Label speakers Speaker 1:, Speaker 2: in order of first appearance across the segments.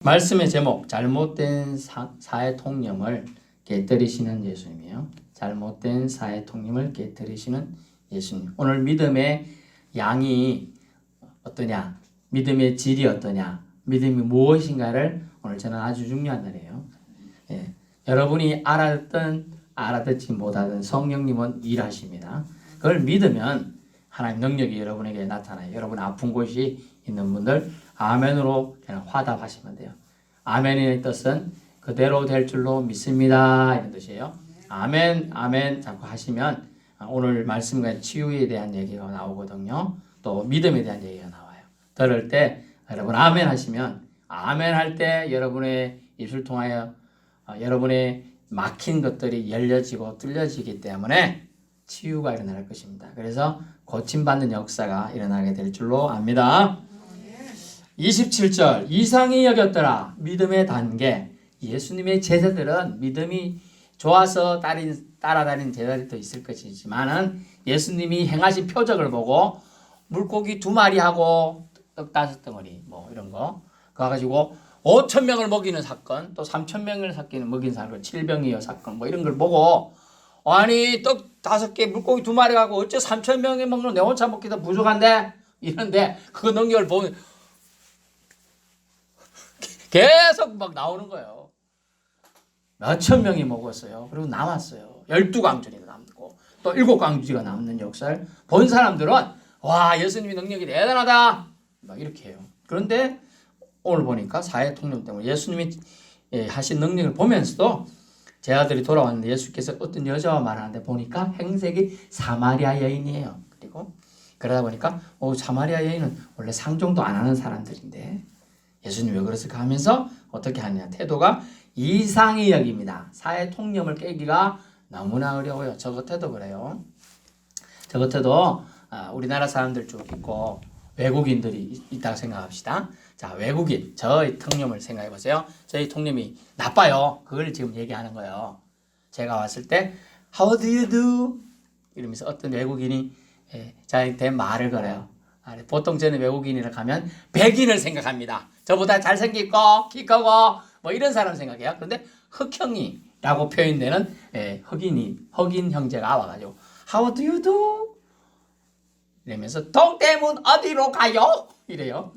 Speaker 1: 말씀의 제목, 잘못된 사회 통념을 깨뜨리시는 예수님이에요. 잘못된 사회 통념을 깨뜨리시는 예수님. 오늘 믿음의 양이 어떠냐, 믿음의 질이 어떠냐, 믿음이 무엇인가를 오늘 저는 아주 중요한 날이에요. 예. 여러분이 알았든 알아듣지 못하든 성령님은 일하십니다. 그걸 믿으면 하나님 능력이 여러분에게 나타나요. 여러분 아픈 곳이 있는 분들 아멘으로 그냥 화답하시면 돼요. 아멘의 뜻은 그대로 될 줄로 믿습니다 이런 뜻이에요. 아멘 아멘 자꾸 하시면 오늘 말씀과 치유에 대한 얘기가 나오거든요. 또 믿음에 대한 얘기가 나와요. 들을 때 여러분 아멘 하시면 아멘 할 때 여러분의 입술 통하여 여러분의 막힌 것들이 열려지고 뚫려지기 때문에 치유가 일어날 것입니다. 그래서 고침받는 역사가 일어나게 될 줄로 압니다. 27절 이상히 여겼더라. 믿음의 단계. 예수님의 제자들은 믿음이 좋아서 따라다니는 제자들도 있을 것이지만은 예수님이 행하신 표적을 보고 물고기 2마리하고 떡 5덩어리 뭐 이런 거 그거 가지고 5,000명을 먹이는 사건, 또 3,000명을 먹이는 사건, 7병이어 사건 뭐 이런 걸 보고 아니 떡 5개 물고기 2마리 가고 어째 3,000명이 먹는 내 혼자 먹기도 부족한데 이런데 그거 능력을 보면 계속 막 나오는 거예요. 몇천 명이 먹었어요. 그리고 남았어요. 12광주리가 남고 또 7광주리가 남는 역사를 본 사람들은 와 예수님의 능력이 대단하다 막 이렇게 해요. 그런데 오늘 보니까 사회 통념 때문에 예수님이 하신 능력을 보면서도 제자들이 돌아왔는데 예수께서 어떤 여자와 말하는데 보니까 행색이 사마리아 여인이에요. 그리고 그러다 보니까 사마리아 여인은 원래 상종도 안 하는 사람들인데 예수님 왜 그랬을까 하면서 어떻게 하느냐 태도가 이상히 여깁니다. 사회 통념을 깨기가 너무나 어려워요. 저 겉에도 그래요. 저 겉에도 우리나라 사람들 쭉 있고 외국인들이 있다고 생각합시다. 자, 외국인 저의 통념을 생각해 보세요. 저희 통념이 나빠요. 그걸 지금 얘기하는 거예요. 제가 왔을 때 How do you do? 이러면서 어떤 외국인이 저한테 말을 걸어요. 보통 저는 외국인이라 가면 백인을 생각합니다. 저보다 잘생기고 키 크고 뭐 이런 사람 생각해요. 그런데 흑형이라고 표현되는 흑인 형제가 와가지고 How do you do? 이러면서 동대문 어디로 가요? 이래요.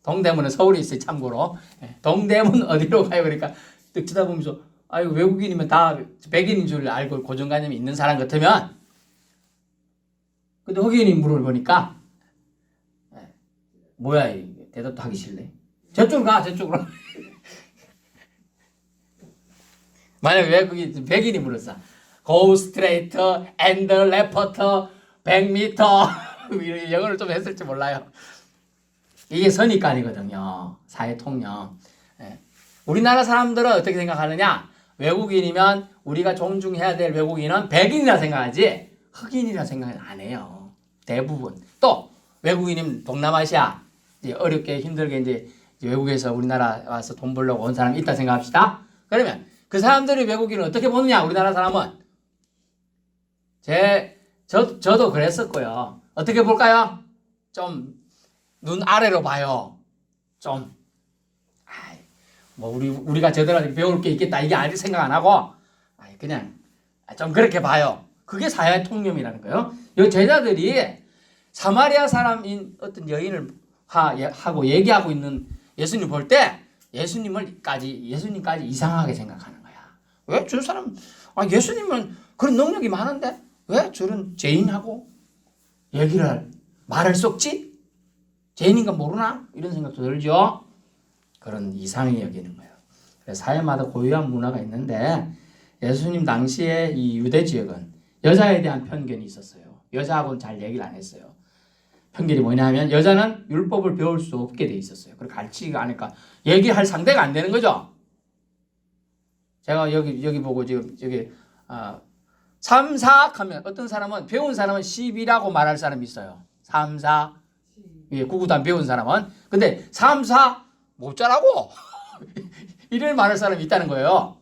Speaker 1: 동대문은 서울에 있어요. 참고로 동대문 어디로 가요? 그러니까 딱 쳐다보면서 아유 외국인이면 다 백인인 줄 알고 고정관념이 있는 사람 같으면 근데 흑인이 물어보니까 뭐야 이 대답도 하기 싫네. 저쪽으로 가 저쪽으로. 만약에 외국인 백인이 물었어. Go straight and left 100m 영어를 좀 했을지 몰라요. 이게 선입관이거든요. 사회 통념. 우리나라 사람들은 어떻게 생각하느냐? 외국인이면 우리가 존중해야 될 외국인은 백인이라 생각하지 흑인이라 생각 안 해요. 대부분. 또 외국인이면 동남아시아 이제 어렵게 힘들게 이제 외국에서 우리나라 와서 돈 벌려고 온 사람이 있다 생각합시다. 그러면 그 사람들이 외국인을 어떻게 보느냐? 우리나라 사람은 저도 그랬었고요. 어떻게 볼까요? 좀 눈 아래로 봐요. 좀 뭐 우리가 저들한테 배울 게 있겠다 이게 아닐 생각 안 하고 그냥 좀 그렇게 봐요. 그게 사회 통념이라는 거예요. 이 제자들이 사마리아 사람인 어떤 여인을 하고 얘기하고 있는 예수님 볼 때 예수님까지 이상하게 생각하는 거야. 왜 저 사람 예수님은 그런 능력이 많은데 왜 저런 죄인하고 말을 쏙지? 죄인인 건 모르나? 이런 생각도 들죠. 그런 이상히 여기는 거예요. 그래서 사회마다 고유한 문화가 있는데 예수님 당시에 이 유대 지역은 여자에 대한 편견이 있었어요. 여자하고는 잘 얘기를 안 했어요. 편견이 뭐냐면 여자는 율법을 배울 수 없게 돼 있었어요. 그리고 가르치지가 않으니까 얘기할 상대가 안 되는 거죠. 제가 여기 보고 지금 여기 3, 4 하면 어떤 사람은 배운 사람은 10이라고 말할 사람이 있어요. 3, 4 구구단 배운 사람은 근데 3, 4 못 자라고 이를 말할 사람이 있다는 거예요.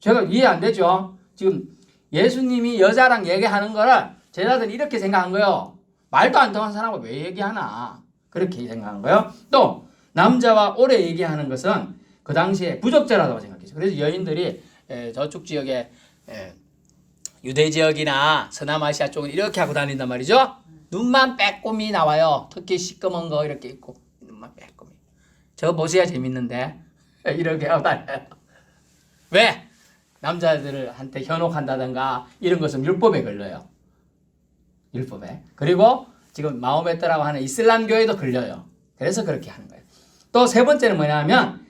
Speaker 1: 제가 이해 안 되죠. 지금 예수님이 여자랑 얘기하는 거를 제자들이 이렇게 생각한 거예요. 말도 안 통하는 사람과 왜 얘기하나 그렇게 생각한 거예요. 또 남자와 오래 얘기하는 것은 그 당시에 부적절하다고 생각했죠. 그래서 여인들이 저쪽 지역에 유대 지역이나 서남아시아 쪽은 이렇게 하고 다닌단 말이죠. 눈만 빼꼼히 나와요. 특히 시꺼먼 거 이렇게 있고 눈만 빼꼼히. 저거 보셔야 재밌는데 이렇게 하고 다녀요. 왜? 남자들한테 현혹한다든가 이런 것은 율법에 걸려요. 율법에. 그리고 지금 마호메트라고 하는 이슬람 교회도 걸려요. 그래서 그렇게 하는 거예요. 또 세 번째는 뭐냐면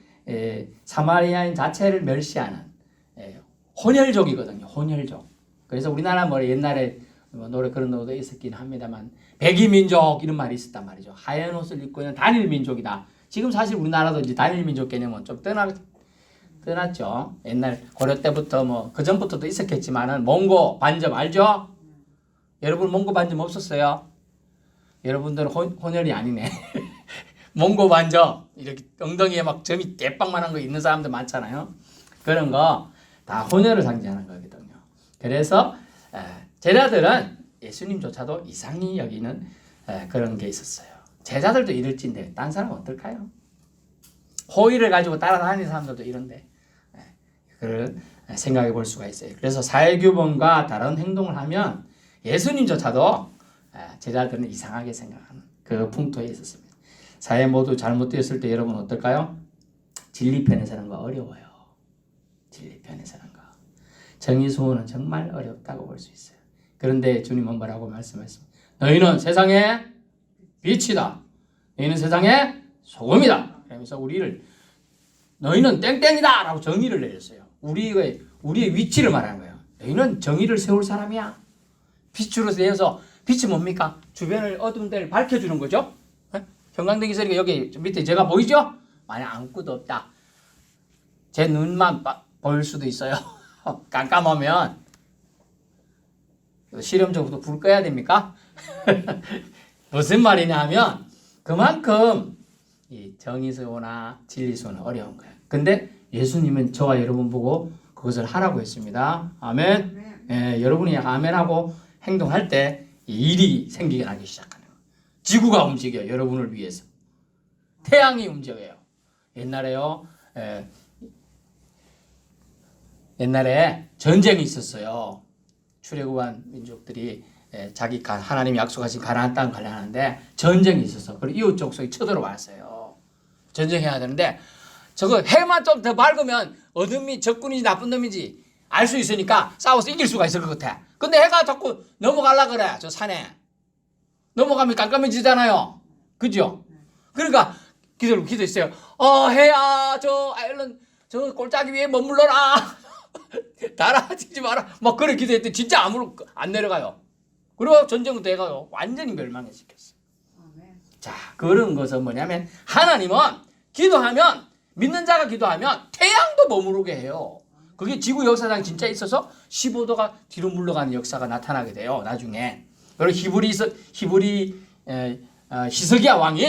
Speaker 1: 사마리아인 자체를 멸시하는 혼혈족이거든요. 혼혈족. 그래서 우리나라 뭐 옛날에 노래 그런 노래도 있었긴 합니다만 백이민족 이런 말이 있었단 말이죠. 하얀 옷을 입고 있는 단일민족이다. 지금 사실 우리나라도 이제 단일민족 개념은 좀 떠났죠. 옛날 고려 때부터 뭐 그 전부터도 있었겠지만은 몽고 반점 알죠? 여러분 몽고 반점 없었어요? 여러분들은 혼혈이 아니네. 몽고 반점 이렇게 엉덩이에 막 점이 개빵만한 거 있는 사람들 많잖아요. 그런 거 다 혼혈을 상징하는 거거든요. 그래서 제자들은 예수님조차도 이상히 여기는 그런 게 있었어요. 제자들도 이럴진데 딴 사람은 어떨까요? 호의를 가지고 따라다니는 사람들도 이런데 그걸 생각해 볼 수가 있어요. 그래서 사회규범과 다른 행동을 하면 예수님조차도 제자들은 이상하게 생각하는 그 풍토에 있었습니다. 사회 모두 잘못되었을 때 여러분 어떨까요? 진리편에 서는 거 어려워요. 진리편에 서는 거. 정의 소원은 정말 어렵다고 볼 수 있어요. 그런데 주님은 뭐라고 말씀하셨습니까? 너희는 세상의 빛이다. 너희는 세상의 소금이다. 그러면서 우리를 너희는 땡땡이다 라고 정의를 내렸어요. 우리의 위치를 말하는 거예요. 너희는 정의를 세울 사람이야. 빛으로 내어서 빛이 뭡니까? 주변을 어두운 데를 밝혀주는 거죠. 형광등이 있으니까 여기 밑에 제가 보이죠? 만약 아무것도 없다. 제 눈만 보일 수도 있어요. 깜깜하면 실험적으로 불 꺼야 됩니까? 무슨 말이냐 하면 그만큼 이 정의소나 진리소는 어려운 거예요. 근데 예수님은 저와 여러분 보고 그것을 하라고 했습니다. 아멘. 여러분이 아멘하고 행동할 때 일이 생기게 나기 시작하는 거예요. 지구가 움직여요. 여러분을 위해서. 태양이 움직여요. 옛날에 전쟁이 있었어요. 출애굽한 민족들이 자기 하나님이 약속하신 가나안 땅 가려고 하는데 전쟁이 있었어. 그리고 이웃 족속이 쳐들어왔어요. 전쟁해야 되는데 저거 해만 좀 더 밝으면 어둠이 적군인지 나쁜 놈인지 알 수 있으니까 싸워서 이길 수가 있을 것 같아. 근데 해가 자꾸 넘어가려 그래. 저 산에. 넘어가면 깜깜해지잖아요. 그죠? 그러니까 기도했어요. 해야 얼른 저 골짜기 위에 머물러라. 달아지지 마라. 막 그래 기도했더니 진짜 아무로 안 내려가요. 그리고 전쟁은 돼가요. 완전히 멸망시켰어요. 자, 그런 것은 뭐냐면 하나님은 기도하면 믿는 자가 기도하면 태양도 머무르게 해요. 그게 지구 역사상 진짜 있어서 15도가 뒤로 물러가는 역사가 나타나게 돼요. 나중에. 그리고 히스기야 왕이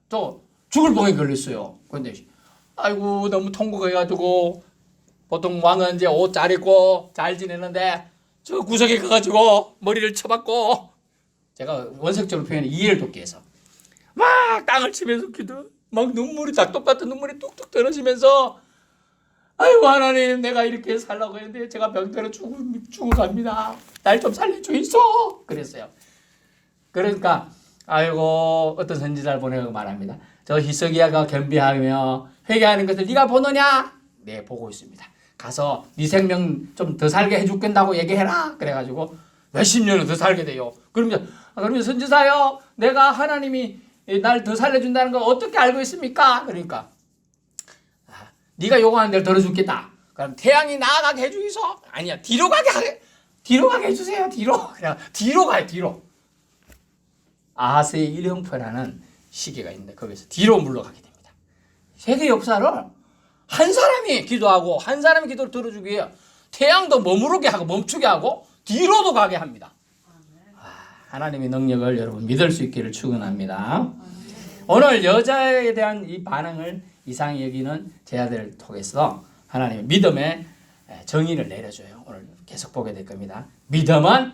Speaker 1: 또 죽을 병에 걸렸어요. 그런데 아이고 너무 통곡해가지고 보통 왕은 이제 옷 잘 입고 잘 지내는데 저 구석에 가가지고 머리를 쳐박고 제가 원색적으로 표현해 이해를 돕기 위해서 막 땅을 치면서 막 눈물이 닭똥같은 눈물이 뚝뚝 떨어지면서 아이고 하나님 내가 이렇게 살라고 했는데 제가 병들어 죽어갑니다. 날 좀 살려주이소 그랬어요. 그러니까 아이고 어떤 선지자를 보내고 말합니다. 저 히스기야가 겸비하며 회개하는 것을 네가 보느냐? 네 보고 있습니다. 가서 네 생명 좀 더 살게 해주겠다고 얘기해라. 그래가지고 몇십 년을 더 살게 돼요. 그러면 선지자요 내가 하나님이 날 더 살려준다는 걸 어떻게 알고 있습니까? 그러니까 네가 요구하는 대로 들어주겠다. 그럼 태양이 나아가게 해주이소. 아니야 뒤로 가게 해주세요. 그냥 뒤로 가요. 뒤로. 아하스의 일형표라는 시기가 있는데 거기서 뒤로 물러가게 됩니다. 세계 역사를 한 사람이 기도하고 한 사람이 기도를 들어주기 위해 태양도 머무르게 하고 멈추게 하고 뒤로도 가게 합니다. 하나님의 능력을 여러분 믿을 수 있기를 축원합니다. 오늘 여자에 대한 이 반응을 이상히 여기는 제자들을 통해서 하나님의 믿음의 정의를 내려줘요. 오늘 계속 보게 될 겁니다. 믿음은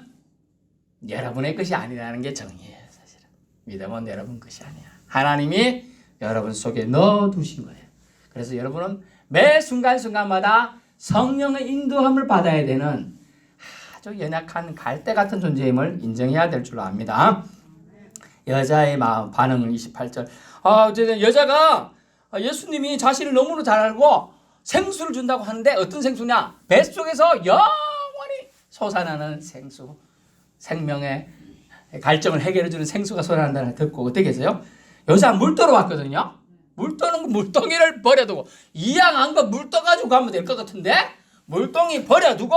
Speaker 1: 여러분의 것이 아니라는 게 정의예요. 사실은 믿음은 여러분 것이 아니야. 하나님이 여러분 속에 넣어두신 거예요. 그래서 여러분은 매 순간순간마다 성령의 인도함을 받아야 되는 아주 연약한 갈대 같은 존재임을 인정해야 될 줄로 압니다. 여자의 마음 반응은 28절. 어쨌든 여자가 예수님이 자신을 너무나 잘 알고 생수를 준다고 하는데 어떤 생수냐? 뱃속에서 영원히 솟아나는 생수. 생명의 갈증을 해결해주는 생수가 솟아난다는 걸 듣고 어떻게 했어요? 여자 물 떠러 왔거든요. 물 떠는 물동이를 버려두고 이양 안 거 물 떠가지고 가면 될 것 같은데 물동이 버려두고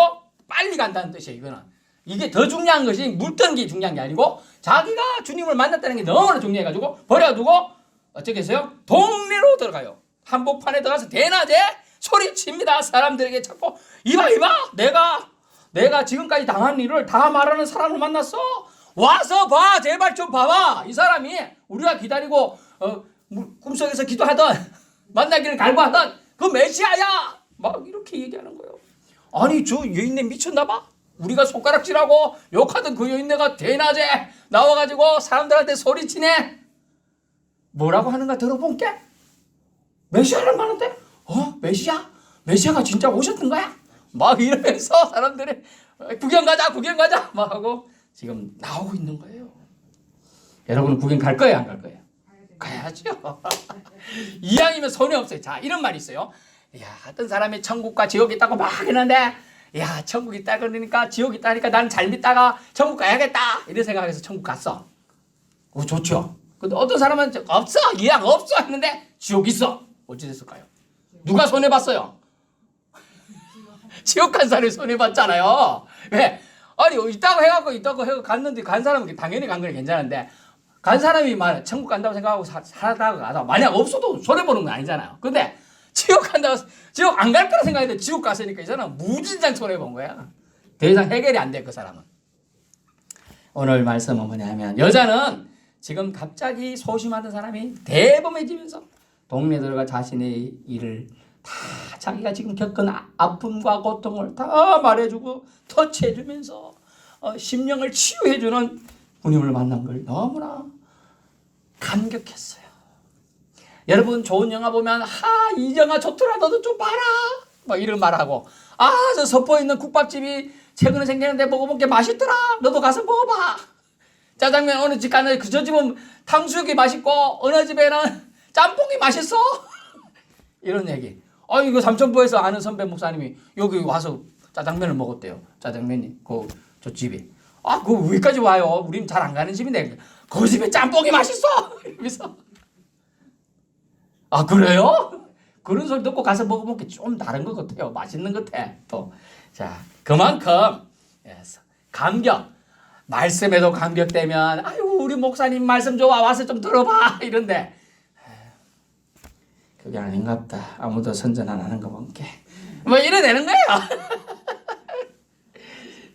Speaker 1: 빨리 간다는 뜻이에요. 이거는 이게 더 중요한 것이 물 떠는 게 중요한 게 아니고 자기가 주님을 만났다는 게 너무나 중요해가지고 버려두고 어떻게 했어요? 동네로 들어가요. 한복판에 들어가서 대낮에 소리칩니다. 사람들에게 자꾸 이봐 내가 지금까지 당한 일을 다 말하는 사람을 만났어. 와서 봐. 제발 좀 봐봐. 이 사람이 우리가 기다리고 꿈속에서 기도하던 만나기를 갈구하던 그 메시아야. 막 이렇게 얘기하는 거예요. 아니 저 여인네 미쳤나 봐. 우리가 손가락질하고 욕하던 그 여인네가 대낮에 나와가지고 사람들한테 소리치네. 뭐라고 하는가 들어본게? 메시아를 말하는데 메시아가 진짜 오셨던 거야? 막 이러면서 사람들이 구경 가자 막 하고 지금 나오고 있는 거예요. 여러분은 구경 갈 거예요, 안 갈 거예요? 가야죠. 이왕이면 손이 없어요. 자, 이런 말이 있어요. 야, 어떤 사람이 천국과 지옥이 있다고 막 하는데 야, 천국 있다 그러니까 지옥 있다니까 나는 잘 믿다가 천국 가야겠다 이런 생각해서 천국 갔어. 좋죠. 근데 어떤 사람은 없어, 이왕 없어 했는데 지옥 있어. 어찌 됐을까요? 누가 손해봤어요? 지옥 간 사람이 손해봤잖아요. 왜? 아니 있다고 해갖고 갔는데 간 사람은 당연히 간 건 괜찮은데 간 사람이 말 천국 간다고 생각하고 살다가 가서 만약 없어도 손해보는 건 아니잖아요. 근데 지옥 간다고 지옥 안 갈 거라 생각했는데 지옥 갔으니까 이 사람은 무진장 손해본 거야. 더 이상 해결이 안 돼 그 사람은. 오늘 말씀은 뭐냐면 여자는 지금 갑자기 소심하던 사람이 대범해지면서 동네 들어가 자신의 일을 다 자기가 지금 겪은 아픔과 고통을 다 말해주고 터치해주면서 심령을 치유해주는 주님을 만난 걸 너무나 감격했어요. 여러분 좋은 영화 보면 이 영화 좋더라 너도 좀 봐라 막 이런 말하고 저 서포에 있는 국밥집이 최근에 생겼는데 먹어본 게 맛있더라 너도 가서 먹어봐. 짜장면 어느 집 가는데 저 집은 탕수육이 맛있고 어느 집에는 짬뽕이 맛있어 이런 얘기. 이거 삼천포에서 아는 선배 목사님이 여기 와서 짜장면을 먹었대요. 짜장면이 저 집이. 그거 여기까지 와요. 우린 잘 안 가는 집인데 그 집에 짬뽕이 맛있어. 이러면서 그래요? 그런 소리 듣고 가서 먹어본 게 좀 다른 것 같아요. 맛있는 것 같아. 또 자 그만큼 감격. 말씀에도 감격되면 아유 우리 목사님 말씀 좋아 와서 좀 들어봐 이런데 그게 아닌갑다. 아무도 선전 안 하는 거 본게 뭐 이래 되는 거예요.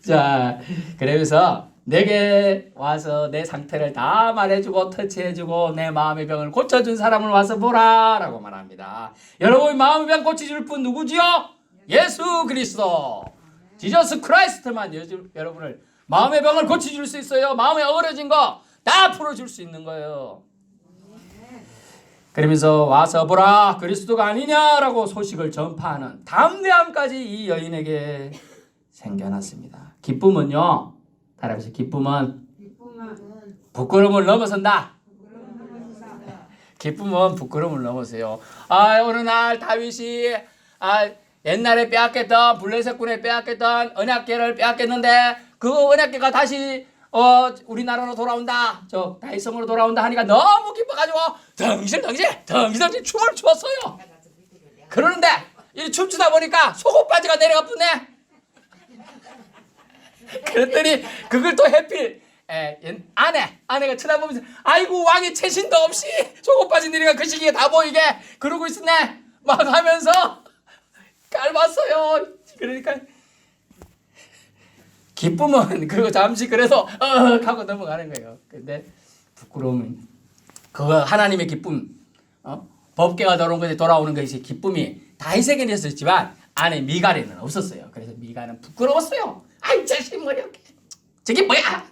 Speaker 1: 자 그래서 내게 와서 내 상태를 다 말해주고 터치해주고 내 마음의 병을 고쳐준 사람을 와서 보라 라고 말합니다. 여러분 마음의 병 고쳐줄 분 누구지요? 예수 그리스도 지저스 크라이스트만 여러분을 마음의 병을 고쳐줄 수 있어요. 마음에 어그러진 거 다 풀어줄 수 있는 거예요. 그러면서 와서 보라 그리스도가 아니냐라고 소식을 전파하는 담대함까지 이 여인에게 생겨났습니다. 기쁨은요. 따라해보세요. 기쁨은 부끄러움을 넘어선다. 기쁨은 부끄러움을 넘어서요. 어느 날 다윗이 옛날에 빼앗겼던 블레셋군에 빼앗겼던 언약궤를 빼앗겼는데 그 언약궤가 다시 우리나라로 돌아온다. 저 다윗성으로 돌아온다 하니까 너무 기뻐가지고 덩실덩실 춤을 추었어요. 그러는데 이 춤추다 보니까 속옷바지가 내려가 뿌네. 그랬더니 그걸 또 해필 아내가 쳐다보면서 아이고 왕의 채신도 없이 속옷바지 내려가 그 시기에 다 보이게 그러고 있었네 막 하면서 깔봤어요. 그러니까 기쁨은 그리고 잠시 그래서 하고 넘어가는 거예요. 근데 부끄러움은 그거 하나님의 기쁨 법궤가 돌아오는 것이 기쁨이 다윗에게는 있었지만 아내 미갈에는 없었어요. 그래서 미갈은 부끄러웠어요. 아이 자식 머리 어깨 저게 뭐야.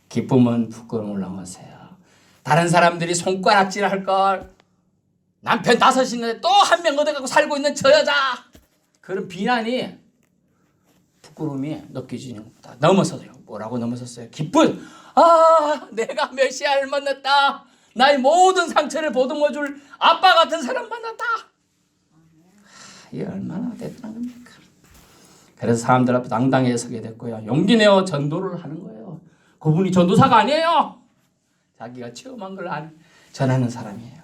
Speaker 1: 기쁨은 부끄러움을 넘어서요. 다른 사람들이 손가락질 할 걸. 남편 5 있는데 또 한 명 얻어가고 살고 있는 저 여자. 그런 비난이 부끄러움이 느껴지는 겁니다. 넘어서요. 뭐라고 넘어섰어요? 기쁜. 내가 메시아를 만났다. 나의 모든 상처를 보듬어줄 아빠 같은 사람 만났다. 이게 얼마나 대단한 겁니까? 그래서 사람들 앞에 당당히 서게 됐고요. 용기 내어 전도를 하는 거예요. 그분이 전도사가 아니에요. 자기가 체험한 걸 전하는 사람이에요.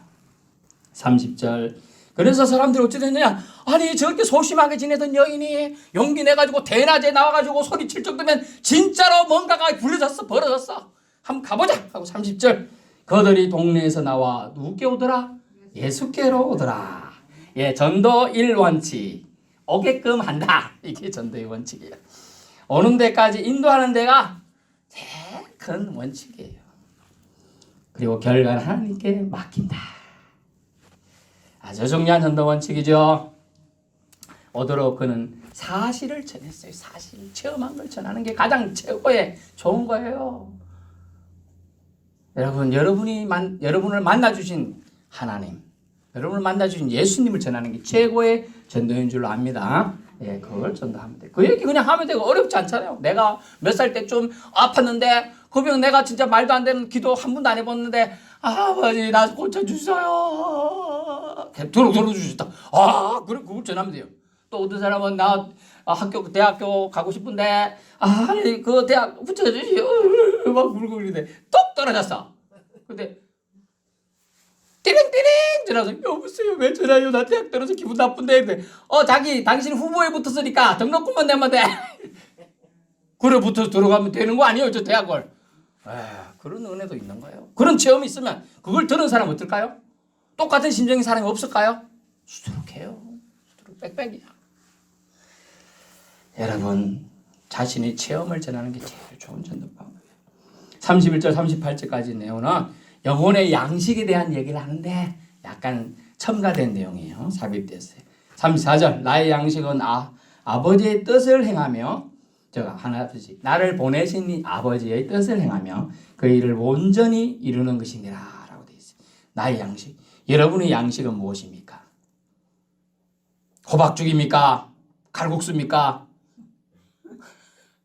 Speaker 1: 30절. 그래서 사람들이 어찌 됐느냐? 아니 저렇게 소심하게 지내던 여인이 용기 내가지고 대낮에 나와가지고 소리칠 정도면 진짜로 뭔가가 벌어졌어. 한번 가보자 하고 30절. 그들이 동네에서 나와 누구께 오더라? 예수께로 오더라. 예, 전도 1원칙. 오게끔 한다. 이게 전도의 원칙이에요. 오는 데까지 인도하는 데가 제일 큰 원칙이에요. 그리고 결과는 하나님께 맡긴다. 아주 중요한 전도 원칙이죠. 오도록 그는 사실을 전했어요. 사실, 체험한 걸 전하는 게 가장 최고의 좋은 거예요. 여러분, 여러분을 만나주신 하나님, 여러분을 만나주신 예수님을 전하는 게 최고의 전도인 줄로 압니다. 예, 그걸 전도하면 돼. 그 얘기 그냥 하면 되고 어렵지 않잖아요. 내가 몇 살 때 좀 아팠는데 그 병 내가 진짜 말도 안 되는 기도 한 번도 안 해봤는데 아버지 나 고쳐주세요. 들어주셨다. 그래 그걸 전하면 돼요. 또 어떤 사람은 나 대학교 가고 싶은데 그 대학 붙여주시오. 막 울고 그러는데 뚝 떨어졌어. 근데 띠링띠링 전화서 여보세요 왜 전화요? 나 대학 떨어져 기분 나쁜데. 근데 당신 후보에 붙었으니까 등록금만 내면 돼. 그래 붙어서 들어가면 되는 거 아니에요 저 대학을. 그런 은혜도 있는 거예요. 그런 체험이 있으면 그걸 들은 사람 어떨까요? 똑같은 심정인 사람이 없을까요? 수두룩해요. 수두룩 빽빽이야. 여러분 자신의 체험을 전하는 게 제일 좋은 전도 방법이에요. 31절 38절까지 내용은 영혼의 양식에 대한 얘기를 하는데 약간 첨가된 내용이에요. 삽입됐어요. 34절 나의 양식은 아버지의 뜻을 행하며 하나씩 나를 보내신 이 아버지의 뜻을 행하며 그 일을 온전히 이루는 것이니라 라고 되어 있어요. 나의 양식. 여러분의 양식은 무엇입니까? 호박죽입니까? 칼국수입니까?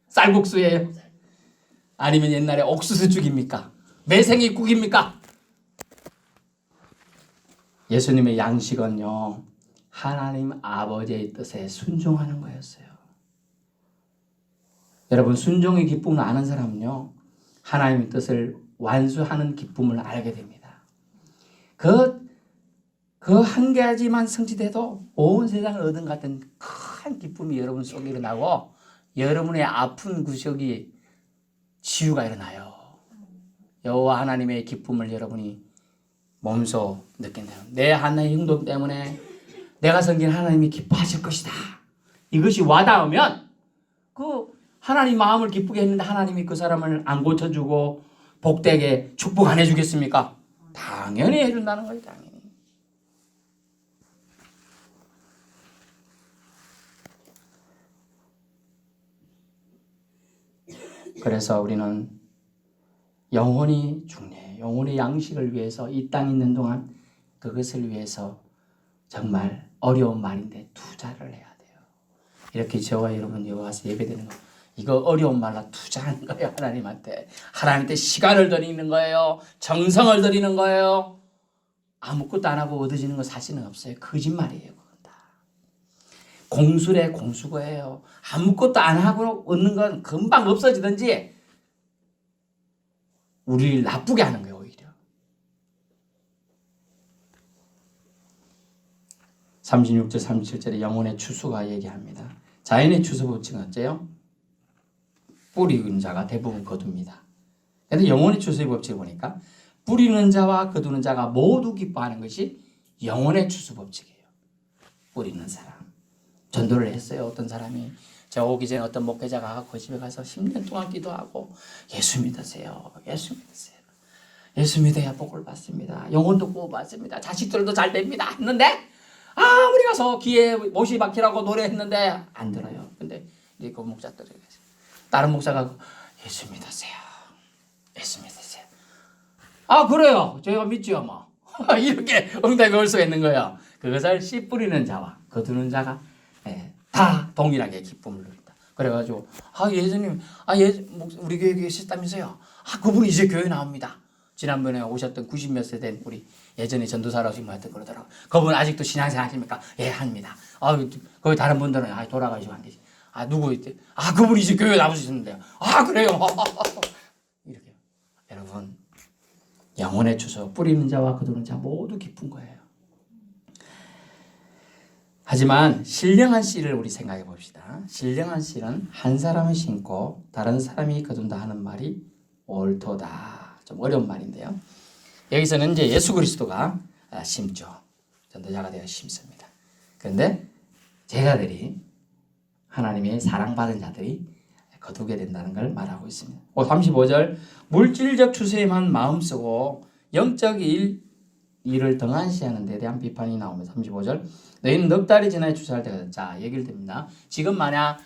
Speaker 1: 쌀국수예요? 아니면 옛날에 옥수수죽입니까? 매생이국입니까? 예수님의 양식은요 하나님 아버지의 뜻에 순종하는 거였어요. 여러분 순종의 기쁨을 아는 사람은요 하나님의 뜻을 완수하는 기쁨을 알게 됩니다. 그 한 가지만 성취돼도 온 세상을 얻은 것 같은 큰 기쁨이 여러분 속에 일어나고 여러분의 아픈 구석이 치유가 일어나요. 여호와 하나님의 기쁨을 여러분이 몸소 느낀다면 내 하나의 행동 때문에 내가 섬긴 하나님이 기뻐하실 것이다. 이것이 와닿으면 그 하나님 마음을 기쁘게 했는데 하나님이 그 사람을 안 고쳐주고 복되게 축복 안 해주겠습니까? 당연히 해준다는 거예요. 당연히. 그래서 우리는 영혼이 중요해요. 영혼의 양식을 위해서 이 땅에 있는 동안 그것을 위해서 정말 어려운 말인데 투자를 해야 돼요. 이렇게 저와 여러분 여기 와서 예배드리는 거 이거 어려운 말로 투자하는 거예요. 하나님한테 시간을 드리는 거예요. 정성을 드리는 거예요. 아무것도 안 하고 얻어지는 거 사실은 없어요. 거짓말이에요. 그건 다 공수래 공수거예요. 아무것도 안 하고 얻는 건 금방 없어지든지 우리를 나쁘게 하는 거예요. 오히려 36절 37절에 영혼의 추수가 얘기합니다. 자연의 추수 법칙은 어째요? 뿌리는 자가 대부분 거둡니다. 그런데 영혼의 추수의 법칙을 보니까 뿌리는 자와 거두는 자가 모두 기뻐하는 것이 영혼의 추수 법칙이에요. 뿌리는 사람. 전도를 했어요. 어떤 사람이 저 오기 전에 어떤 목회자가 그 집에 가서 10년 동안 기도하고 예수 믿으세요. 예수 믿으세요. 예수 믿어야 복을 받습니다. 영혼도 구원받습니다. 자식들도 잘 됩니다. 했는데 아무리 가서 귀에 못이 박히라고 노래했는데 안 들어요. 근데 그 목사들이 다른 목사가 예수 믿으세요. 예수 믿으세요. 아 그래요. 저희가 믿지요 뭐. 이렇게 응답이 올 수가 있는 거예요. 그것을 씨 뿌리는 자와 거두는 자가 다 동일하게 기쁨을 누린다. 그래가지고 예수님 우리 교회 계셨다면서요. 그분이 이제 교회 나옵니다. 지난번에 오셨던 90몇 세 된 우리 예전에 전도사로 지금 하여튼 그러더라고요. 그분 아직도 신앙생활 하십니까? 예, 합니다. 거기 다른 분들은 돌아가시고 안 계시. 누구 있대? 그분이 이제 교회 나오셨는데요. 그래요. 이렇게 여러분 영혼의 주소 뿌리는 자와 거두는 자 모두 기쁜 거예요. 하지만 신령한 씨를 우리 생각해 봅시다. 신령한 씨는 한 사람이 심고 다른 사람이 거둔다 하는 말이 옳도다. 좀 어려운 말인데요. 여기서는 이제 예수 그리스도가 심죠. 전도자가 되어 심습니다. 그런데 제자들이 하나님의 사랑받은 자들이 거두게 된다는 걸 말하고 있습니다. 35절 물질적 추세에만 마음 쓰고 영적 일을 등한시하는 데 대한 비판이 나오면서 35절 너희는 넉 달이 지나야 추수할 때가 됐다. 얘기를 됩니다. 지금 만약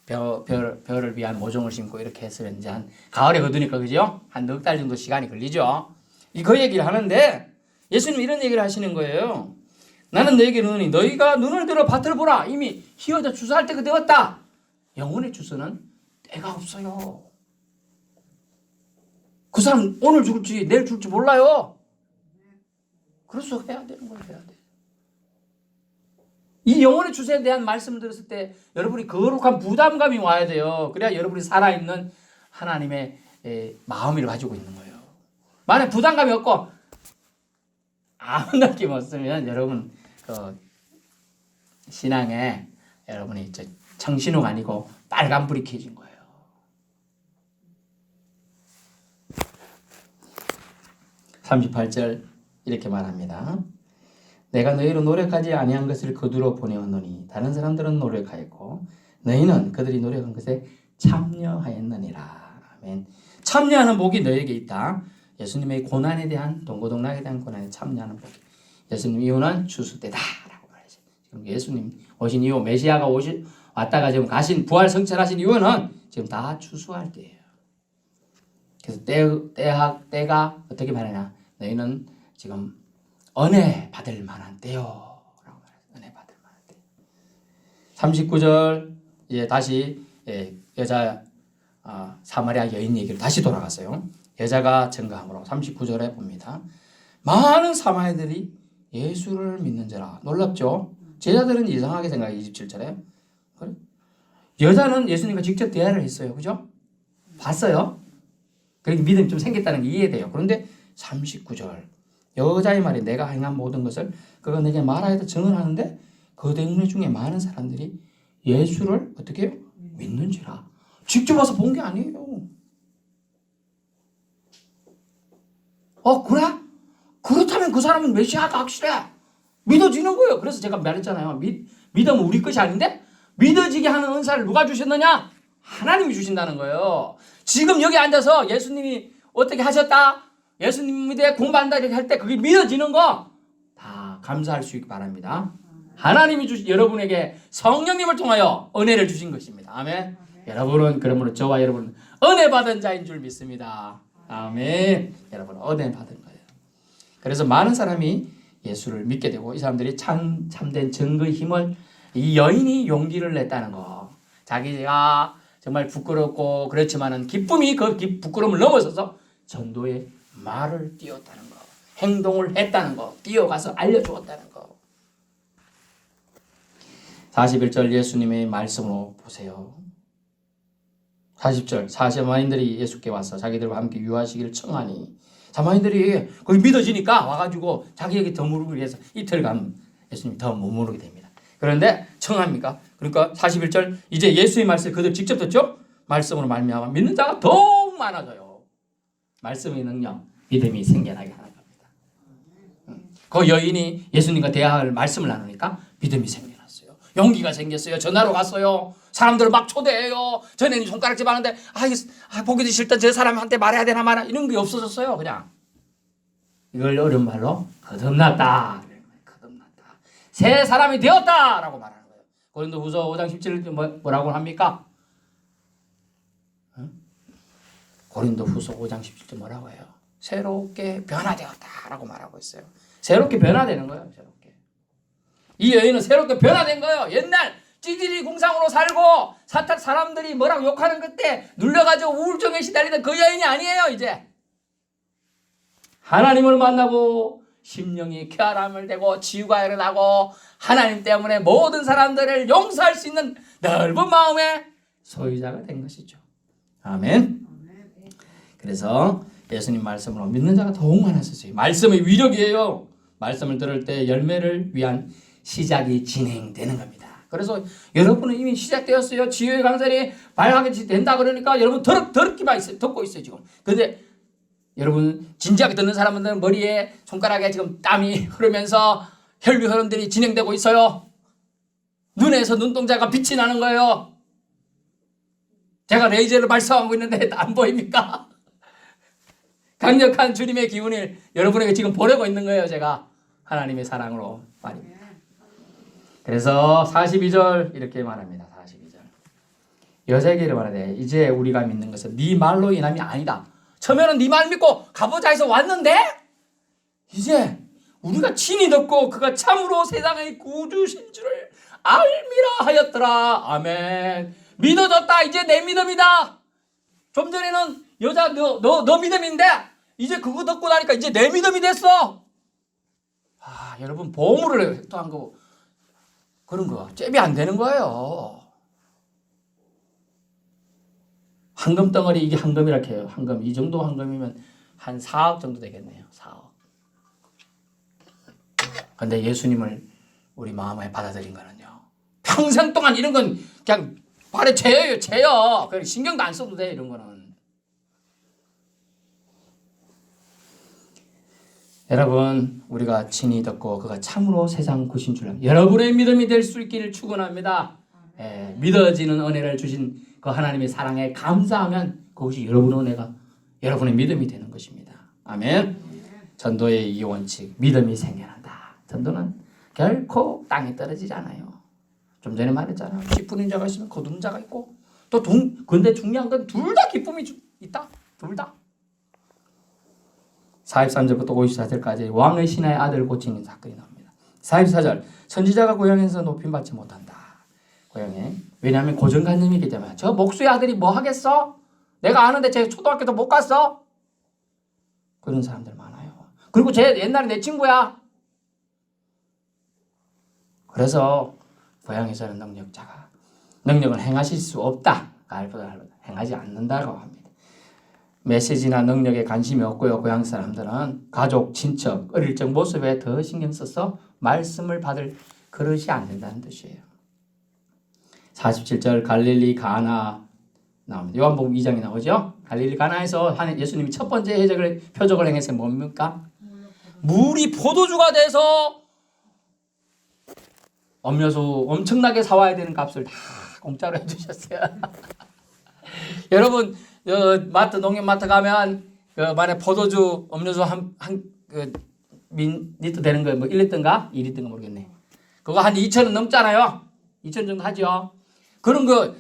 Speaker 1: 벼를 위한 모종을 심고 이렇게 했으면 이제 한 가을에 거두니까 그죠? 한 넉 달 정도 시간이 걸리죠. 그 얘기를 하는데 예수님 이런 얘기를 하시는 거예요. 나는 너에게 이르노니 너희가 눈을 들어 밭을 보라. 이미 희어져 추수할 때가 되었다. 영혼의 추수는 때가 없어요. 그 사람 오늘 죽을지 내일 죽을지 몰라요. 그래서 해야 되는 걸 해야 돼. 이 영혼의 추세에 대한 말씀을 들었을 때 여러분이 거룩한 부담감이 와야 돼요. 그래야 여러분이 살아있는 하나님의 마음을 가지고 있는 거예요. 만약 부담감이 없고 아무 느낌 없으면 여러분 신앙에 여러분이 청신호가 아니고 빨간불이 켜진 거예요. (38절) 이렇게 말합니다. 내가 너희로 노력하지 아니한 것을 거두러 보내었노니 다른 사람들은 노력하였고 너희는 그들이 노력한 것에 참여하였느니라. 아멘. 참여하는 복이 너에게 있다. 예수님의 고난에 대한 동고동락에 대한 고난에 참여하는 복이. 예수님 이후는 추수 때다라고 말하죠. 지금 예수님 오신 이후 메시아가 왔다가 지금 가신 부활 성천하신 이후는 지금 다 추수할 때예요. 그래서 때가 어떻게 말하냐? 너희는 지금 은혜 받을 만한 때요. 라고 말해요. 은혜 받을 만한 때. 39절, 이제 다시, 여자, 사마리아 여인 얘기로 다시 돌아갔어요. 여자가 증거함으로 39절에 봅니다. 많은 사마리아들이 예수를 믿는 자라. 놀랍죠? 제자들은 이상하게 생각해요. 27절에. 그래? 여자는 예수님과 직접 대화를 했어요. 그죠? 봤어요. 그러니까 믿음이 좀 생겼다는 게 이해돼요. 그런데 39절. 여자의 말이 내가 행한 모든 것을 그가 내게 말하여도 증언하는데 그 때문에 중에 많은 사람들이 예수를 어떻게 해요? 믿는지라. 직접 와서 본 게 아니에요. 그래? 그렇다면 그 사람은 메시아가 확실해. 믿어지는 거예요. 그래서 제가 말했잖아요. 믿음은 우리 것이 아닌데 믿어지게 하는 은사를 누가 주셨느냐? 하나님이 주신다는 거예요. 지금 여기 앉아서 예수님이 어떻게 하셨다? 예수님에 대해 공부한다 이렇게 할 때 그게 믿어지는 거 다 감사할 수 있기 바랍니다. 하나님이 여러분에게 성령님을 통하여 은혜를 주신 것입니다. 아멘. 여러분은 그러므로 저와 여러분은 은혜 받은 자인 줄 믿습니다. 아멘. 여러분은 은혜 받은 거예요. 그래서 많은 사람이 예수를 믿게 되고 이 사람들이 참된 증거의 힘을 이 여인이 용기를 냈다는 거. 자기가 정말 부끄럽고 그렇지만은 기쁨이 그 부끄러움을 넘어서서 전도의 말을 띄웠다는 거. 행동을 했다는 거. 뛰어가서 알려주었다는 거. 41절 예수님의 말씀으로 보세요. 40절 사마리아인들이 예수께 와서 자기들과 함께 유하시기를 청하니 사마리아인들이 거기 믿어지니까 와가지고 자기에게 더 물기 위해서 이틀간 예수님이 더 머무르게 됩니다. 그런데 청합니까? 그러니까 41절 이제 예수의 말씀을 그들 직접 듣죠? 말씀으로 말미암아 믿는 자가 더욱 많아져요. 말씀의 능력, 믿음이 생겨나게 하는 겁니다. 그 여인이 예수님과 대화할 말씀을 나누니까 믿음이 생겨났어요. 용기가 생겼어요. 전화로 갔어요. 사람들을 막 초대해요. 전에는 손가락질 하는데 보기도 싫다. 저 사람한테 말해야 되나 마나 이런 게 없어졌어요. 그냥 이걸 어려운 말로 거듭났다. 거듭났다. 새 사람이 되었다라고 말하는 거예요. 고린도후서 5장 17절 뭐라고 합니까? 고린도후서 5장 17절 뭐라고 해요? 새롭게 변화되었다라고 말하고 있어요. 새롭게 변화되는 거예요. 새롭게. 이 여인은 새롭게 변화된 거예요. 옛날 찌질이 궁상으로 살고 사람들이 뭐라고 욕하는 그때 눌려가지고 우울증에 시달리던 그 여인이 아니에요. 이제 하나님을 만나고 심령이 쾌활함을 되고 치유가 일어나고 하나님 때문에 모든 사람들을 용서할 수 있는 넓은 마음의 소유자가 된 것이죠. 아멘. 그래서 예수님 말씀으로 믿는 자가 더욱 많아졌어요. 말씀의 위력이에요. 말씀을 들을 때 열매를 위한 시작이 진행되는 겁니다. 그래서 여러분은 이미 시작되었어요. 지혜의 강산이 발하게 된다 그러니까 여러분 더럽기만 듣고 있어요 지금. 근데 여러분 진지하게 듣는 사람들은 머리에 손가락에 지금 땀이 흐르면서 혈류 흐름들이 진행되고 있어요. 눈에서 눈동자가 빛이 나는 거예요. 제가 레이저를 발사하고 있는데 안 보입니까? 강력한 주님의 기운을 여러분에게 지금 보내고 있는 거예요. 제가 하나님의 사랑으로 말입니다. 그래서 42절 이렇게 말합니다. 42절 여자에게 말하되 이제 우리가 믿는 것은 네 말로 인함이 아니다. 처음에는 네 말 믿고 가보자 해서 왔는데 이제 우리가 친히 듣고 그가 참으로 세상의 구주신 줄을 알미라 하였더라. 아멘. 믿어졌다. 이제 내 믿음이다. 좀 전에는 여자 너 믿음인데 이제 그거 듣고 나니까 이제 내 믿음이 됐어. 아, 여러분 보물을 획도한 거 그런 거 잽이 안 되는 거예요. 황금 덩어리 이게 황금이라 해요. 황금 이 정도 황금이면 한 4억 정도 되겠네요. 4억. 근데 예수님을 우리 마음에 받아들인 거는요. 평생 동안 이런 건 그냥 발에 죄예요. 죄요. 그냥 신경도 안 써도 돼. 이런 거는. 여러분 우리가 친히 듣고 그가 참으로 세상 구신 줄 압니다. 여러분의 믿음이 될 수 있기를 축원합니다. 믿어지는 은혜를 주신 그 하나님의 사랑에 감사하면 그것이 여러분의 은혜가 여러분의 믿음이 되는 것입니다. 아멘. 전도의 이 원칙 믿음이 생겨난다. 전도는 결코 땅에 떨어지지 않아요. 좀 전에 말했잖아요. 기쁘는 자가 있으면 거두는 자가 있고 또 근데 중요한 건 둘 다 기쁨이 있다. 둘 다. 43절부터 54절까지 왕의 신하의 아들을 고치는 사건이 나옵니다. 44절 선지자가 고향에서 높임받지 못한다. 고향에. 왜냐하면 고정관념이기 때문에. 저 목수의 아들이 뭐 하겠어? 내가 아는데 제 초등학교도 못 갔어? 그런 사람들 많아요. 그리고 쟤 옛날에 내 친구야. 그래서 고향에서는 능력을 행하실 수 없다. 행하지 않는다고 합니다. 메시지나 능력에 관심이 없고요. 고향 사람들은 가족, 친척, 어릴 적 모습에 더 신경 써서 말씀을 받을 그릇이 안 된다는 뜻이에요. 47절 갈릴리 가나 나옵니다. 요한복음 2장에 나오죠. 갈릴리 가나에서 예수님이 첫 번째 표적을 행해서 뭡니까? 물이 포도주가 돼서 음료수 엄청나게 사와야 되는 값을 다 공짜로 해주셨어요. 여러분 농협마트 가면 그 만약 포도주 음료수 한 리터 되는 거 뭐 1리터인가 2리터인가 모르겠네. 그거 한 2,000원 넘잖아요. 2,000원 정도 하죠. 그런 거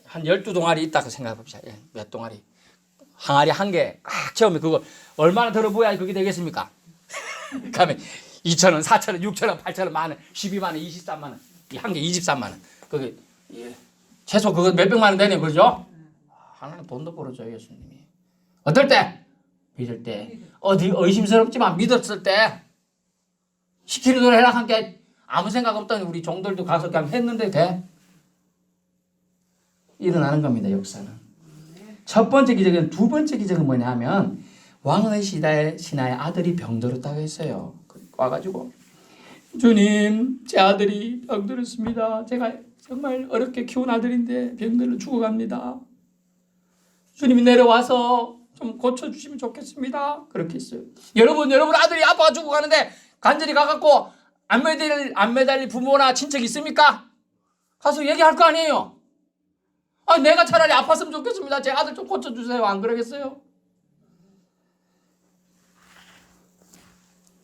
Speaker 1: 한 12동아리 있다고 생각해 봅시다. 몇 동아리. 항아리 한 개 꽉 채우면 그거 얼마나 들어보야 그게 되겠습니까? 가면 2,000원, 4,000원, 6,000원, 8,000원, 만원, 12만 원, 23만 원. 한 개 23만 원. 그게 최소 그거 몇백만 원 되네. 그러죠? 하나는 돈도 벌어줘요. 예수님이. 어떨 때? 믿을 때. 어디 의심스럽지만 믿었을 때. 시키는 대로 해라 한 게 아무 생각 없던 우리 종들도 가서 그냥 했는데 돼. 일어나는 겁니다. 역사는. 첫 번째 기적은 두 번째 기적은 뭐냐 하면 왕의 신하의 아들이 병들었다고 했어요. 와가지고 주님 제 아들이 병들었습니다. 제가 정말 어렵게 키운 아들인데 병들어 죽어갑니다. 주님이 내려와서 좀 고쳐주시면 좋겠습니다. 그렇게 했어요. 여러분 아들이 아빠가 죽어가는데 간절히 가갖고 안 매달릴 부모나 친척 있습니까? 가서 얘기할 거 아니에요. 내가 차라리 아팠으면 좋겠습니다. 제 아들 좀 고쳐주세요. 안 그러겠어요?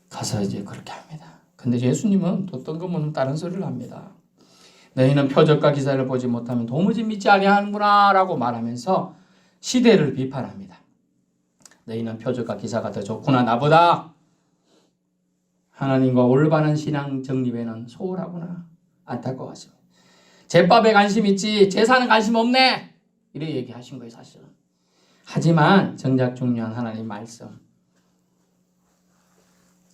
Speaker 1: 가서 이제 그렇게 합니다. 근데 예수님은 또 뜬금없는 다른 소리를 합니다. 너희는 표적과 기사를 보지 못하면 도무지 믿지 아니하는구나 라고 말하면서 시대를 비판합니다. 너희는 표적과 기사가 더 좋구나 나보다. 하나님과 올바른 신앙 정립에는 소홀하구나. 안타까웠습니다. 제밥에 관심 있지 제사는 관심 없네. 이렇게 얘기하신 거예요 사실은. 하지만 정작 중요한 하나님 말씀,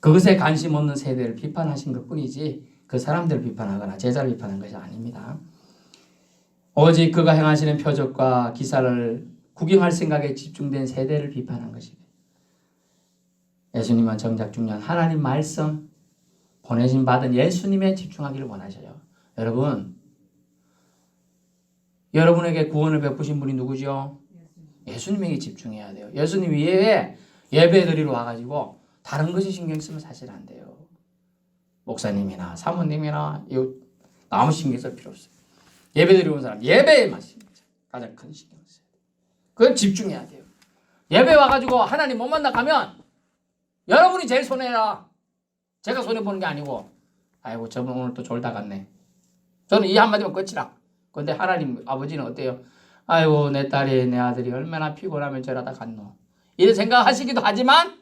Speaker 1: 그것에 관심 없는 세대를 비판하신 것뿐이지 그 사람들을 비판하거나 제사를 비판한 것이 아닙니다. 오직 그가 행하시는 표적과 기사를 구경할 생각에 집중된 세대를 비판한 것이에요. 예수님은 정작 중요한 하나님 말씀, 보내심 받은 예수님에 집중하기를 원하셔요. 여러분에게 구원을 베푸신 분이 누구죠? 예수님에게 집중해야 돼요. 예수님 위에 예배 드리러 와가지고 다른 것이 신경 쓰면 사실 안 돼요. 목사님이나 사모님이나 아무 신경 쓸 필요 없어요. 예배 드리러 온 사람 예배에만 신경 써요. 가장 큰 신경 써요. 그건 집중해야 돼요. 예배 와가지고 하나님 못 만나가면 여러분이 제일 손해라. 제가 손해보는 게 아니고 아이고 저분 오늘 또 졸다 갔네. 저는 이 한마디면 끝이라. 근데 하나님 아버지는 어때요? 아이고 내 딸이 내 아들이 얼마나 피곤하면 저러다 갔노. 이런 생각하시기도 하지만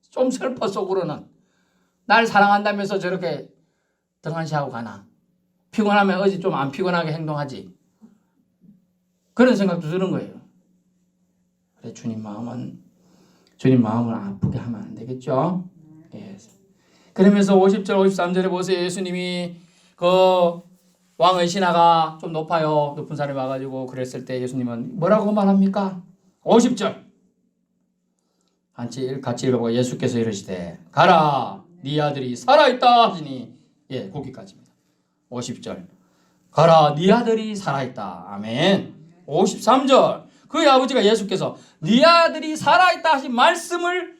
Speaker 1: 좀 슬퍼 속으로는. 날 사랑한다면서 저렇게 등한시하고 가나. 피곤하면 어디 좀 안 피곤하게 행동하지. 그런 생각도 드는 거예요. 그래 주님 마음을 아프게 하면 안 되겠죠? 예. 그러면서 50절 53절에 보세요. 예수님이 그 왕의 신하가 좀 높은 사람이 와가지고 그랬을 때 예수님은 뭐라고 말합니까? 50절 같이 읽어보고 예수께서 이르시되 가라 네 아들이 살아있다 하시니 예 거기까지입니다. 50절 가라 네 아들이 살아있다. 아멘. 53절 그의 아버지가 예수께서 네 아들이 살아있다 하신 말씀을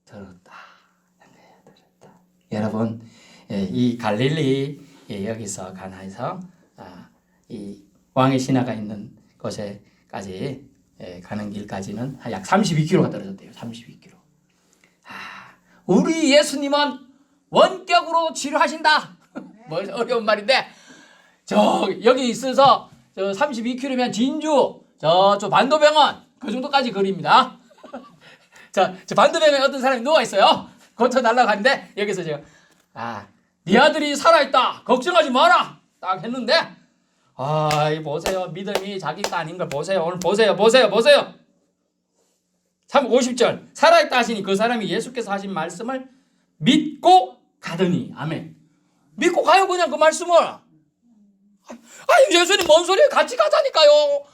Speaker 1: 들었다. 여러분 이 갈릴리 여기서 가나에서 이 왕의 신하가 있는 곳에까지 가는 길까지는 약 32km가 떨어졌대요. 32km. 우리 예수님은 원격으로 치료하신다. 뭐 어려운 말인데 여기 있어서 32km면 진주 저 반도병원 그 정도까지 거리입니다. 저 반도병원에 어떤 사람이 누워 있어요. 고쳐 달라고 하는데 여기서 제가 네 아들이 살아있다. 걱정하지 마라. 딱 했는데 이 보세요. 믿음이 자기가 아닌 걸 보세요. 오늘 보세요. 50절 살아있다 하시니 그 사람이 예수께서 하신 말씀을 믿고 가더니 아멘. 믿고 가요 그냥 그 말씀을. 예수님 뭔 소리예요. 같이 가자니까요.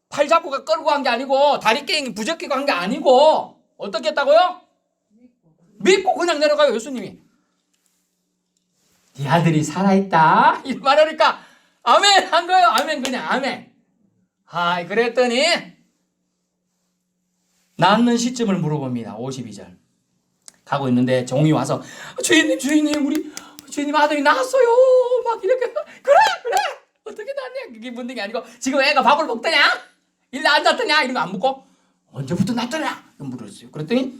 Speaker 1: 팔 잡고 끌고 간 게 아니고 다리 깽 부적기고 한 게 아니고 어떻게 했다고요? 믿고 그냥 내려가요 예수님이. 네 아들이 살아있다 이렇게 말하니까 아멘 한 거예요. 아멘 그냥 아멘. 그랬더니 낳는 시점을 물어봅니다. 52절 가고 있는데 종이 와서 주인님 우리 주인님 아들이 낳았어요. 막 이렇게 그래 어떻게 낳냐 그게 묻는 게 아니고 지금 애가 밥을 먹더냐 일리 앉았더냐 이런 거 안 묻고 언제부터 낳더냐 물었어요. 그랬더니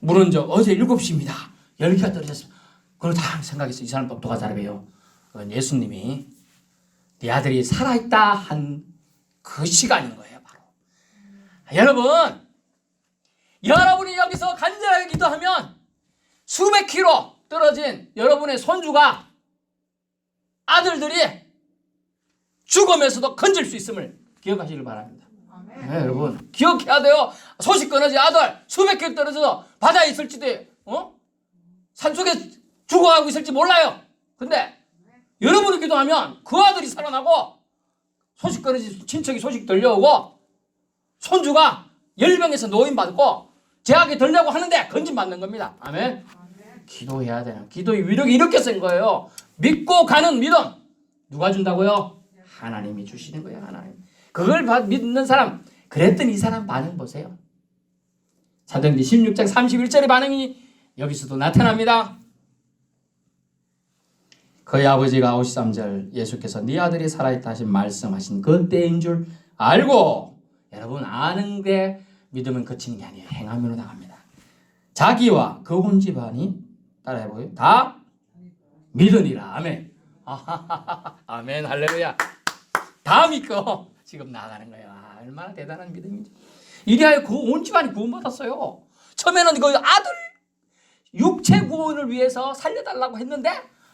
Speaker 1: 물은 적 어제 7시입니다. 열기가 떨어졌습니다. 그걸 다 생각했어요. 이 사람 똑똑한 사람이에요. 예수님이 네 아들이 살아있다 한 그 시간인 거예요. 바로. 여러분이 여기서 간절하게 기도하면 수백 킬로 떨어진 여러분의 손주가 아들들이 죽으면서도 건질 수 있음을 기억하시길 바랍니다. 네, 여러분 기억해야 돼요. 소식 끊어진 아들 수백 킬로 떨어져서 바다에 있을지도 산속에 죽어가고 있을지 몰라요. 근데 여러분이 기도하면 그 아들이 살아나고 소식 끊어진 친척이 소식 들려오고 손주가 열병에서 노인받고 제약이 들려고 하는데 건진받는 겁니다. 아멘. 기도해야 되는 기도의 위력이 이렇게 센 거예요. 믿고 가는 믿음 누가 준다고요? 하나님이 주시는 거예요. 하나님. 그걸 믿는 사람 그랬더니 이 사람 반응 보세요. 사도행전 16장 31절의 반응이 여기서도 나타납니다. 그의 아버지가 53절 예수께서 네 아들이 살아있다 하신 말씀하신 그 때인 줄 알고 여러분 아는 게 믿음은 그치는 게 아니에요. 행함으로 나갑니다. 자기와 그 온 집안이 따라해보세요. 다 믿으니라. 아멘. 아멘 할렐루야. 다 믿고 지금 나아가는 거예요. 얼마나 대단한 믿음이죠. 이리하여 그 온 집안이 구원받았어요. 처음에는 그 아들 육체 구원을 위해서 살려달라고 했는데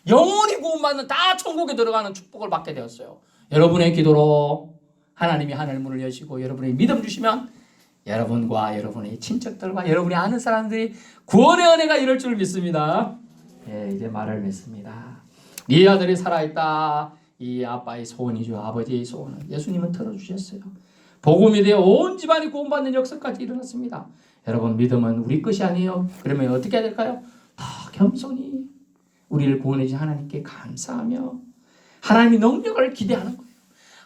Speaker 1: 영원히 구원받는 다 천국에 들어가는 축복을 받게 되었어요. 여러분의 기도로 하나님이 하늘 문을 여시고 여러분이 믿음 주시면 여러분과 여러분의 친척들과 여러분이 아는 사람들이 구원의 은혜가 이럴 줄 믿습니다. 예, 이제 말을 맺습니다. 네 아들이 살아있다. 이 아빠의 소원이죠. 아버지의 소원은 예수님은 들어주셨어요. 복음이 되어 온 집안이 구원받는 역사까지 일어났습니다. 여러분 믿음은 우리 것이 아니에요. 그러면 어떻게 해야 될까요? 다 겸손히 우리를 구원해 주신 하나님께 감사하며 하나님의 능력을 기대하는 거예요.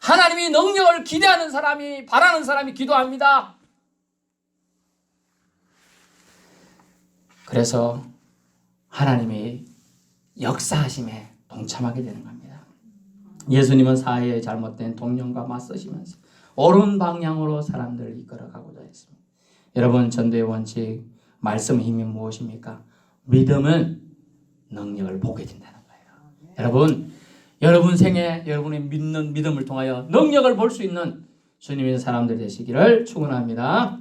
Speaker 1: 하나님의 능력을 기대하는 사람이 바라는 사람이 기도합니다. 그래서 하나님의 역사하심에 동참하게 되는 겁니다. 예수님은 사회의 잘못된 동령과 맞서시면서 옳은 방향으로 사람들을 이끌어가고자 했습니다. 여러분 전도의 원칙 말씀의 힘이 무엇입니까? 믿음은 능력을 보게 된다는 거예요. 여러분 생에 여러분의 믿는 믿음을 통하여 능력을 볼 수 있는 주님의 사람들 되시기를 축원합니다.